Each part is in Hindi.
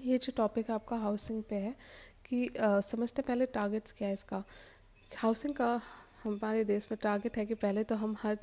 ये जो टॉपिक आपका हाउसिंग पे है कि समझते पहले टारगेट्स क्या है इसका। हाउसिंग का हमारे देश में टारगेट है कि पहले तो हम हर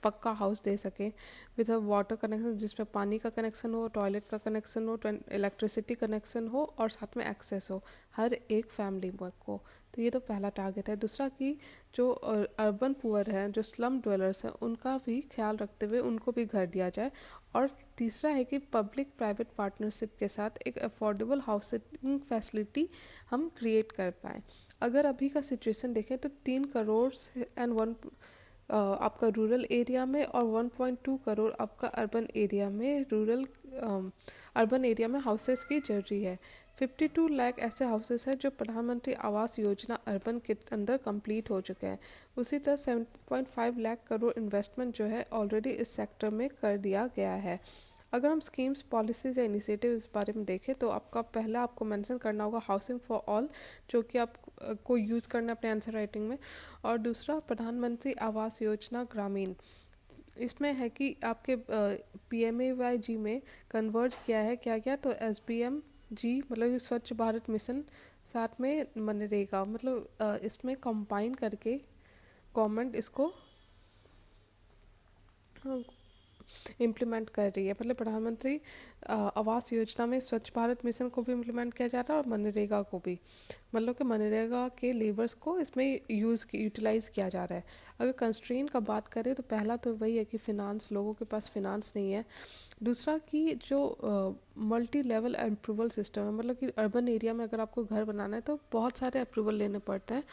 पक्का हाउस दे सकें विद अ वाटर कनेक्शन, जिसमें पानी का कनेक्शन हो, टॉयलेट का कनेक्शन हो, इलेक्ट्रिसिटी कनेक्शन हो और साथ में एक्सेस हो हर एक फैमिली को। तो ये तो पहला टारगेट है। दूसरा कि जो अर्बन पुअर हैं, जो स्लम ड्वेलर्स हैं, उनका भी ख्याल रखते हुए उनको भी घर दिया जाए। और तीसरा है कि पब्लिक प्राइवेट पार्टनरशिप के साथ एक अफोर्डेबल हाउसिंग फैसिलिटी हम क्रिएट कर पाएँ। अगर अभी का सिचुएशन देखें तो 3 करोड़ एंड 1 आपका रूरल एरिया में और 1.2 करोड़ आपका अर्बन एरिया में अर्बन एरिया में हाउसेस की जरूरी है। 52 लाख ऐसे हाउसेस हैं जो प्रधानमंत्री आवास योजना अर्बन के अंदर कंप्लीट हो चुके हैं। उसी तरह 7.5 लाख करोड़ इन्वेस्टमेंट जो है ऑलरेडी इस सेक्टर में कर दिया गया है। अगर हम स्कीम्स, पॉलिसीज़ या इनिशिएटिव इस बारे में देखें तो आपको मेंशन करना होगा हाउसिंग फॉर ऑल, जो कि आप को यूज़ करना है अपने आंसर राइटिंग में। और दूसरा प्रधानमंत्री आवास योजना ग्रामीण, इसमें है कि आपके PMAY में कन्वर्ज किया है क्या क्या, तो SBMG मतलब ये स्वच्छ भारत मिशन, साथ में मनरेगा, मतलब इसमें कंबाइन करके गवर्नमेंट इसको इम्प्लीमेंट कर रही है। मतलब प्रधानमंत्री आवास योजना में स्वच्छ भारत मिशन को भी इम्प्लीमेंट किया जा रहा है और मनरेगा को भी, मतलब कि मनरेगा के लेबर्स को इसमें यूटिलाइज किया जा रहा है। अगर कंस्ट्रेंट का बात करें तो पहला तो वही है कि फ़िनांस, लोगों के पास फ़िनांस नहीं है। दूसरा कि जो मल्टी लेवल अप्रूवल सिस्टम है, मतलब कि अर्बन एरिया में अगर आपको घर बनाना है तो बहुत सारे अप्रूवल लेने पड़ते हैं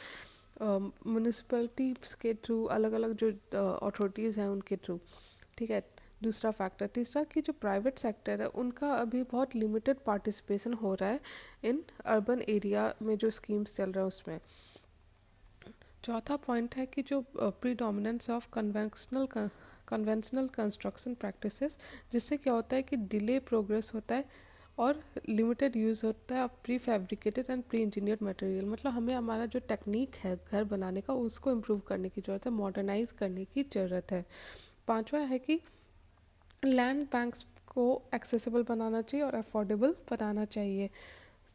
म्यूनिसिपैलिटीज़ के थ्रू, अलग अलग जो अथॉरिटीज़ हैं उनके थ्रू। ठीक है, दूसरा फैक्टर। तीसरा कि जो प्राइवेट सेक्टर है उनका अभी बहुत लिमिटेड पार्टिसिपेशन हो रहा है इन अर्बन एरिया में जो स्कीम्स चल रहे हैं उसमें। चौथा पॉइंट है कि जो predominance of conventional construction practices, जिससे क्या होता है कि डिले प्रोग्रेस होता है और लिमिटेड यूज़ होता है pre fabricated and pre engineered material. मतलब हमें हमारा जो टेक्निक है घर बनाने का उसको इम्प्रूव करने की ज़रूरत है, मॉडर्नाइज करने की ज़रूरत है। पांचवा है कि लैंड बैंक्स को एक्सेसिबल बनाना चाहिए और अफोर्डेबल बनाना चाहिए।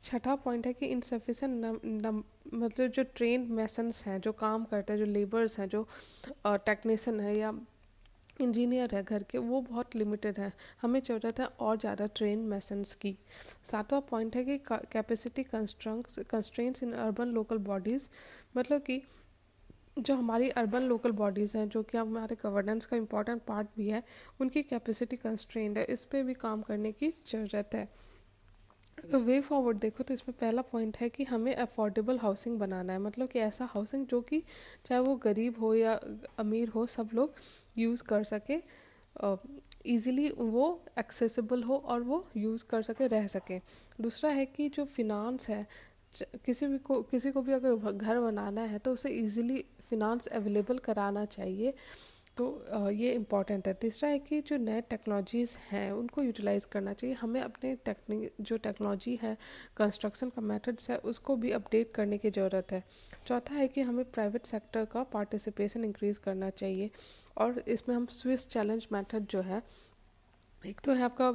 छठा पॉइंट है कि इनसफिशेंट मतलब जो ट्रेंड मेसन्स हैं, जो काम करते हैं, जो लेबर्स हैं, जो टेक्नीशियन है या इंजीनियर है घर के, वो बहुत लिमिटेड है। हमें ज़रूरत है और ज़्यादा ट्रेन मेसन्स की। सातवां पॉइंट है कि capacity constraints in urban local bodies, मतलब कि जो हमारी अर्बन लोकल बॉडीज़ हैं, जो कि हमारे गवर्नेंस का इम्पॉर्टेंट पार्ट भी है, उनकी कैपेसिटी कंस्ट्रेंट है, इस पे भी काम करने की ज़रूरत है। अगर वे फॉरवर्ड देखो तो इसमें पहला पॉइंट है कि हमें अफोर्डेबल हाउसिंग बनाना है, मतलब कि ऐसा हाउसिंग जो कि चाहे वो गरीब हो या अमीर हो, सब लोग यूज़ कर सके, ईज़िली वो एक्सेसिबल हो और वो यूज़ कर सके, रह सके। दूसरा है कि जो फिनांस है, किसी को भी अगर घर बनाना है तो उसे ईज़िली फिनांस अवेलेबल कराना चाहिए, तो ये इम्पॉर्टेंट है। तीसरा है कि जो नए टेक्नोलॉजीज़ हैं उनको यूटिलाइज़ करना चाहिए। हमें अपने जो टेक्नोलॉजी है, कंस्ट्रक्शन का मेथड्स है, उसको भी अपडेट करने की ज़रूरत है। चौथा है कि हमें प्राइवेट सेक्टर का पार्टिसिपेशन इंक्रीज़ करना चाहिए और इसमें हम स्विस चैलेंज मेथड जो है, एक तो है आपका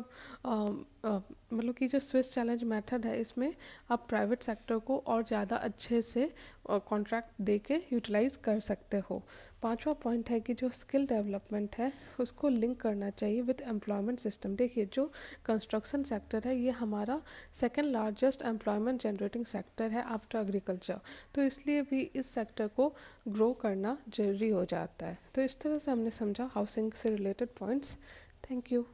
मतलब कि जो स्विस चैलेंज मेथड है, इसमें आप प्राइवेट सेक्टर को और ज़्यादा अच्छे से कॉन्ट्रैक्ट दे के यूटिलाइज़ कर सकते हो। पांचवा पॉइंट है कि जो स्किल डेवलपमेंट है उसको लिंक करना चाहिए विद एम्प्लॉयमेंट सिस्टम। देखिए, जो कंस्ट्रक्शन सेक्टर है ये हमारा second largest employment generating sector है आफ्टर एग्रीकल्चर, तो इसलिए भी इस सेक्टर को ग्रो करना ज़रूरी हो जाता है। तो इस तरह से हमने समझा हाउसिंग से रिलेटेड पॉइंट्स। Thank you.